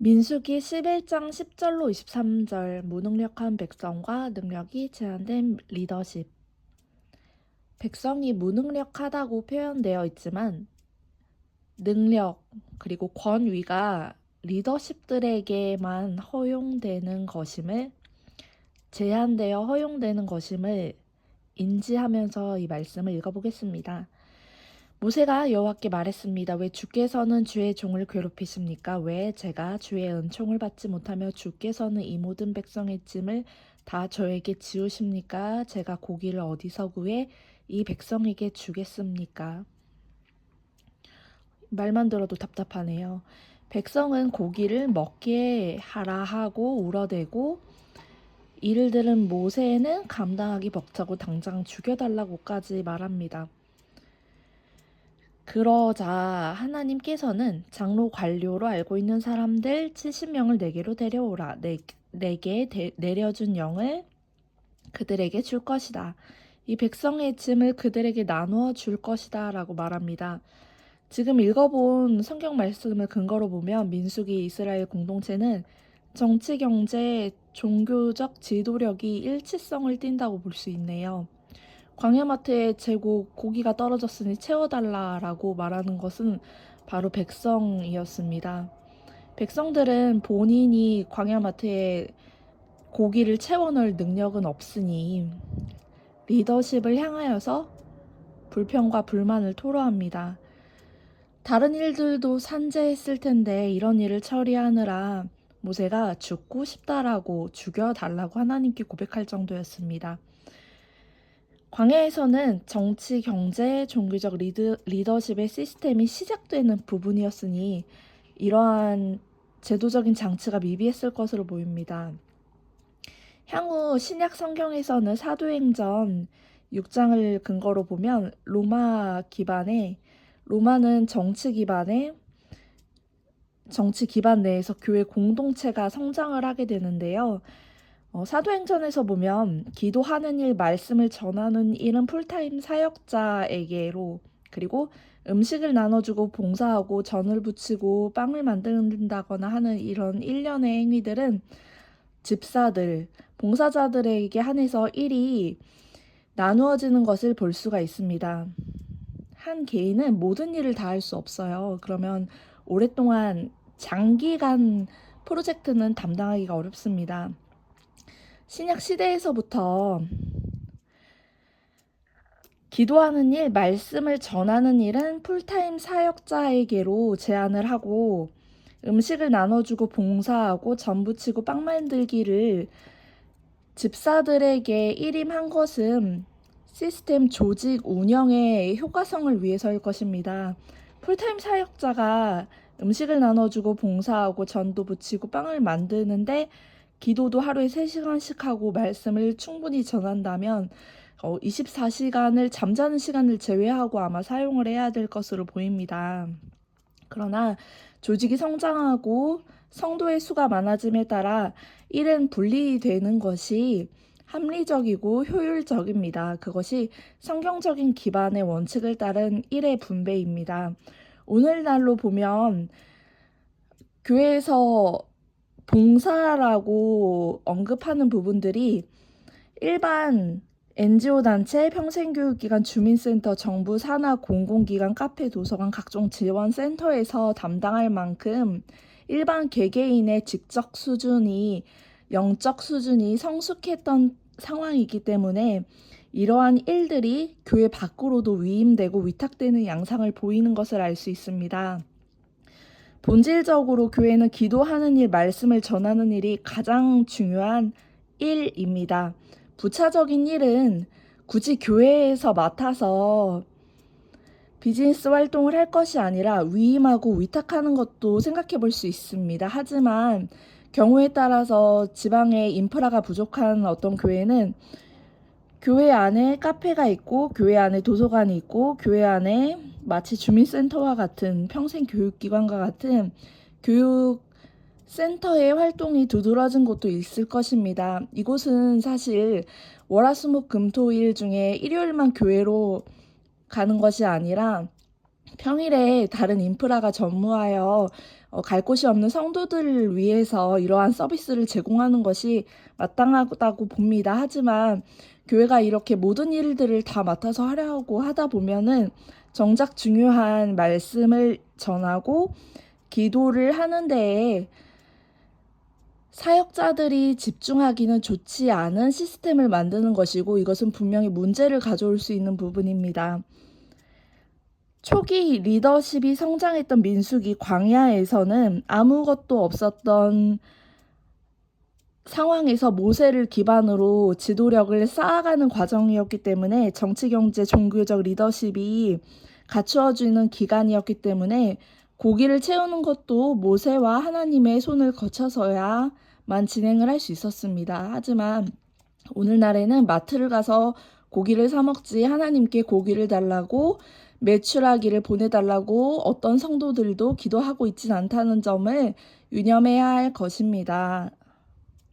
민수기 11장 10절로 23절 무능력한 백성과 능력이 제한된 리더십. 백성이 무능력하다고 표현되어 있지만 능력 그리고 권위가 리더십들에게만 허용되는 것임을 제한되어 허용되는 것임을 인지하면서 이 말씀을 읽어보겠습니다. 모세가 여호와께 말했습니다. 왜 주께서는 주의 종을 괴롭히십니까? 왜 제가 주의 은총을 받지 못하며 주께서는 이 모든 백성의 짐을 다 저에게 지우십니까? 제가 고기를 어디서 구해 이 백성에게 주겠습니까? 말만 들어도 답답하네요. 백성은 고기를 먹게 하라 하고 울어대고 이를 들은 모세는 감당하기 벅차고 당장 죽여달라고까지 말합니다. 그러자 하나님께서는 장로 관료로 알고 있는 사람들 70명을 내게로 데려오라. 내게 내려준 영을 그들에게 줄 것이다. 이 백성의 짐을 그들에게 나누어 줄 것이다 라고 말합니다. 지금 읽어본 성경 말씀을 근거로 보면 민수기 이스라엘 공동체는 정치, 경제, 종교적 지도력이 일치성을 띈다고 볼 수 있네요. 광야마트에 재고 고기가 떨어졌으니 채워달라라고 말하는 것은 바로 백성이었습니다. 백성들은 본인이 광야마트에 고기를 채워넣을 능력은 없으니 리더십을 향하여서 불평과 불만을 토로합니다. 다른 일들도 산재했을 텐데 이런 일을 처리하느라 모세가 죽고 싶다라고 죽여달라고 하나님께 고백할 정도였습니다. 광야에서는 정치, 경제, 종교적 리더십의 시스템이 시작되는 부분이었으니 이러한 제도적인 장치가 미비했을 것으로 보입니다. 향후 신약 성경에서는 사도행전 6장을 근거로 보면 로마는 정치 기반 내에서 교회 공동체가 성장을 하게 되는데요. 사도행전에서 보면 기도하는 일, 말씀을 전하는 일은 풀타임 사역자에게로, 그리고 음식을 나눠주고 봉사하고 전을 부치고 빵을 만든다거나 하는 이런 일련의 행위들은 집사들, 봉사자들에게 한해서 일이 나누어지는 것을 볼 수가 있습니다. 한 개인은 모든 일을 다 할 수 없어요. 그러면 오랫동안 장기간 프로젝트는 담당하기가 어렵습니다. 신약 시대에서부터 기도하는 일, 말씀을 전하는 일은 풀타임 사역자에게로 제한을 하고 음식을 나눠주고 봉사하고 전 부치고 빵 만들기를 집사들에게 일임한 것은 시스템 조직 운영의 효과성을 위해서일 것입니다. 풀타임 사역자가 음식을 나눠주고 봉사하고 전도 부치고 빵을 만드는데 기도도 하루에 3시간씩 하고 말씀을 충분히 전한다면 24시간을 잠자는 시간을 제외하고 아마 사용을 해야 될 것으로 보입니다. 그러나 조직이 성장하고 성도의 수가 많아짐에 따라 일은 분리되는 것이 합리적이고 효율적입니다. 그것이 성경적인 기반의 원칙을 따른 일의 분배입니다. 오늘날로 보면 교회에서 봉사라고 언급하는 부분들이 일반 NGO 단체, 평생교육기관, 주민센터, 정부, 산하, 공공기관, 카페, 도서관, 각종 지원센터에서 담당할 만큼 일반 개개인의 영적 수준이 성숙했던 상황이기 때문에 이러한 일들이 교회 밖으로도 위임되고 위탁되는 양상을 보이는 것을 알 수 있습니다. 본질적으로 교회는 기도하는 일, 말씀을 전하는 일이 가장 중요한 일입니다. 부차적인 일은 굳이 교회에서 맡아서 비즈니스 활동을 할 것이 아니라 위임하고 위탁하는 것도 생각해 볼 수 있습니다. 하지만 경우에 따라서 지방의 인프라가 부족한 어떤 교회는 교회 안에 카페가 있고 교회 안에 도서관이 있고 교회 안에 마치 주민센터와 같은 평생교육기관과 같은 교육센터의 활동이 두드러진 곳도 있을 것입니다. 이곳은 사실 월화수목금토일 중에 일요일만 교회로 가는 것이 아니라 평일에 다른 인프라가 전무하여 갈 곳이 없는 성도들을 위해서 이러한 서비스를 제공하는 것이 마땅하다고 봅니다. 하지만 교회가 이렇게 모든 일들을 다 맡아서 하려고 하다 보면은 정작 중요한 말씀을 전하고 기도를 하는 데에 사역자들이 집중하기는 좋지 않은 시스템을 만드는 것이고, 이것은 분명히 문제를 가져올 수 있는 부분입니다. 초기 리더십이 성장했던 민수기 광야에서는 아무것도 없었던 상황에서 모세를 기반으로 지도력을 쌓아가는 과정이었기 때문에, 정치, 경제, 종교적 리더십이 갖추어지는 기간이었기 때문에 고기를 채우는 것도 모세와 하나님의 손을 거쳐서야만 진행을 할 수 있었습니다. 하지만 오늘날에는 마트를 가서 고기를 사 먹지 하나님께 고기를 달라고, 메추라기를 보내달라고 어떤 성도들도 기도하고 있진 않다는 점을 유념해야 할 것입니다.